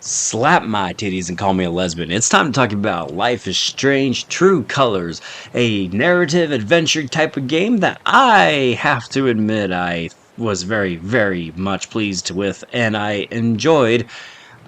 Slap my titties and call me a lesbian. It's time to talk about Life is Strange True Colors, a narrative adventure type of game that I have to admit I was very much pleased with and I enjoyed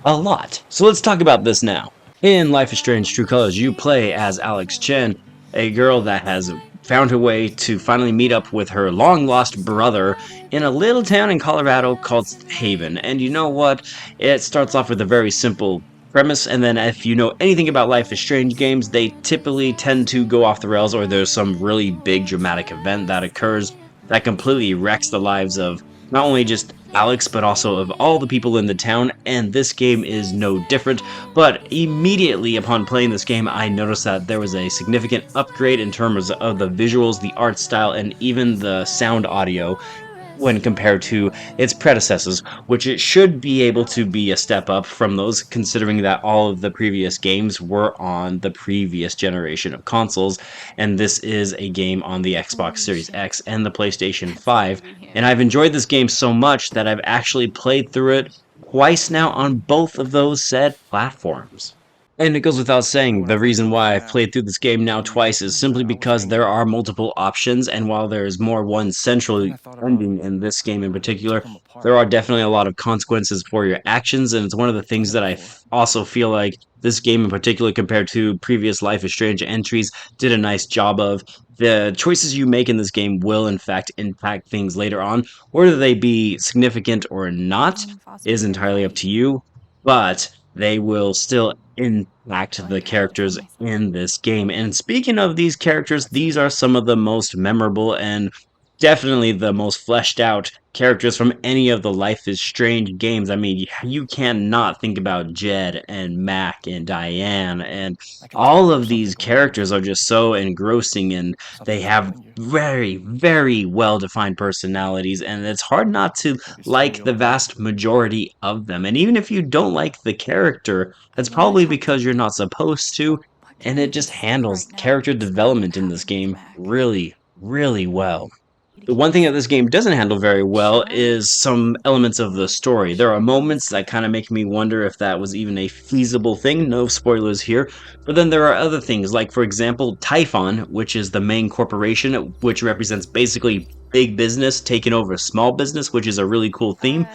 a lot. So let's talk about this now. In Life is Strange True Colors, you play as Alex Chen, a girl that has found her way to finally meet up with her long lost brother in a little town in Colorado called Haven. And you know what? It starts off with a very simple premise, and then if you know anything about Life is Strange games, they typically tend to go off the rails, or there's some really big dramatic event that occurs that completely wrecks the lives of not only just Alex, but also of all the people in the town, and this game is no different. But immediately upon playing this game, I noticed that there was a significant upgrade in terms of the visuals, the art style, and even the sound audio when compared to its predecessors, which it should be able to be a step up from those, considering that all of the previous games were on the previous generation of consoles, and this is a game on the Xbox Series X and the PlayStation 5, and I've enjoyed this game so much that I've actually played through it twice now on both of those said platforms. And it goes without saying, the reason why I've played through this game now twice is simply because there are multiple options, and while there is more one central ending in this game in particular, there are definitely a lot of consequences for your actions, and it's one of the things that also feel like this game in particular, compared to previous Life is Strange entries, did a nice job of. The choices you make in this game will in fact impact things later on. Whether they be significant or not is entirely up to you, but they will still impact the characters in this game. And speaking of these characters, these are some of the most memorable and definitely the most fleshed out characters from any of the Life is Strange games. I mean, you cannot think about Jed and Mac and Diane, and all of these characters are just so engrossing, and they have very well defined personalities, and it's hard not to like the vast majority of them. And even if you don't like the character, that's probably because you're not supposed to, and it just handles character development in this game really well. The one thing that this game doesn't handle very well is some elements of the story. There are moments that kind of make me wonder if that was even a feasible thing. No spoilers here. But then there are other things, like, for example, Typhon, which is the main corporation, which represents basically big business taking over small business, which is a really cool theme.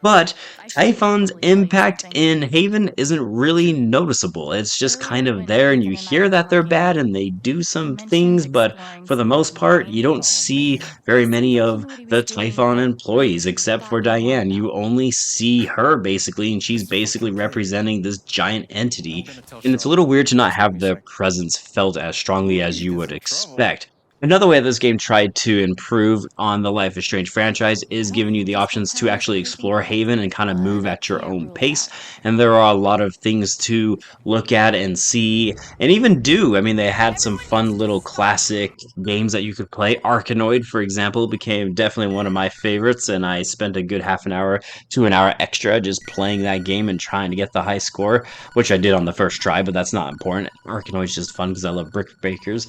But Typhon's impact in Haven isn't really noticeable. It's just kind of there, and you hear that they're bad and they do some things, but for the most part, you don't see very many of the Typhon employees except for Diane. You only see her basically, and she's basically representing this giant entity. And it's a little weird to not have their presence felt as strongly as you would expect. Another way this game tried to improve on the Life is Strange franchise is giving you the options to actually explore Haven and kind of move at your own pace. And there are a lot of things to look at and see and even do. I mean, they had some fun little classic games that you could play. Arkanoid, for example, became definitely one of my favorites, and I spent a good half an hour to an hour extra just playing that game and trying to get the high score, which I did on the first try, but that's not important. Arkanoid's just fun because I love brick breakers.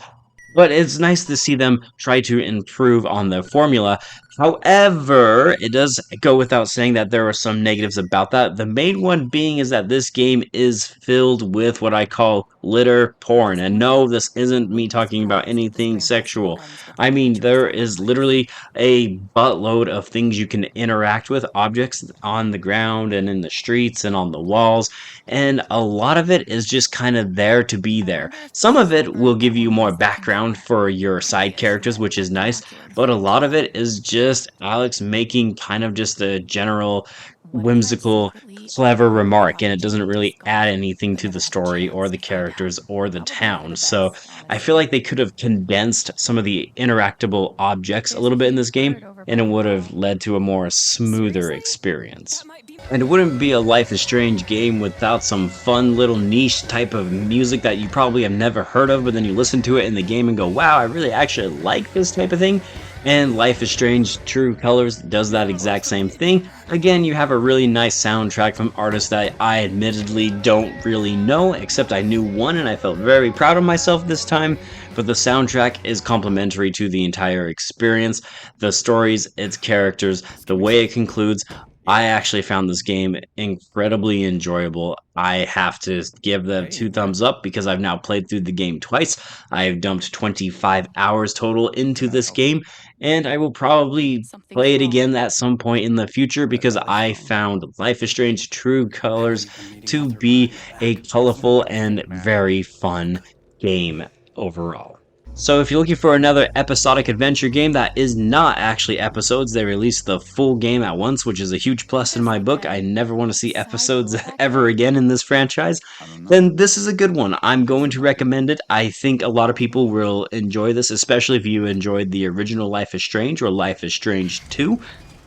But it's nice to see them try to improve on the formula. However, it does go without saying that there are some negatives about that. The main one being is that this game is filled with what I call litter porn. And no, this isn't me talking about anything sexual. I mean, there is literally a buttload of things you can interact with, objects on the ground and in the streets and on the walls, and a lot of it is just kind of there to be there. Some of it will give you more background for your side characters, which is nice, but a lot of it is just Alex making kind of just a general whimsical, clever remark, and it doesn't really add anything to the story or the characters or the town. So I feel like they could have condensed some of the interactable objects a little bit in this game, and it would have led to a more smoother experience. And it wouldn't be a Life is Strange game without some fun little niche type of music that you probably have never heard of, but then you listen to it in the game and go, wow, I really actually like this type of thing. And Life is Strange True Colors does that exact same thing. Again, you have a really nice soundtrack from artists that I admittedly don't really know, except I knew one and I felt very proud of myself this time. But the soundtrack is complementary to the entire experience. The stories, its characters, the way it concludes, I Yeah. actually found this game incredibly enjoyable. I have to give the Okay. two Okay. thumbs up because I've now played through the game twice. I have dumped 25 hours total into this Wow. game, and I will probably Something's play it wrong. again at some point in the future What because is I wrong? found Life is Strange True I Colors think I'm needing to another be body a back. colorful Nothing and will matter. very fun game overall. So if you're looking for another episodic adventure game that is not actually episodes, they release the full game at once, which is a huge plus in This my book. I okay? never want to see episodes Cycle, ever okay. again in this franchise. I don't know. Then this is a good one. I'm What's going the to matter? recommend it. I think a lot of people will enjoy this, especially if you enjoyed the original Life is Strange or Life is Strange 2.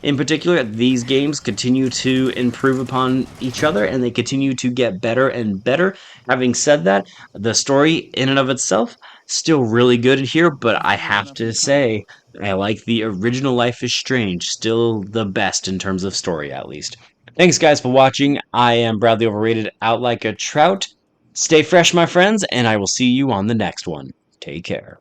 In particular, these games continue to improve upon each other and they continue to get better and better. Having said that, the story in and of itself still really good here, but I've I given have enough of to your time. say I like the original Life is Strange, still the best in terms of story at least. Thanks guys for watching. I am Bradley Overrated out like a trout. Stay fresh my friends, and I will see you on the next one. Take care.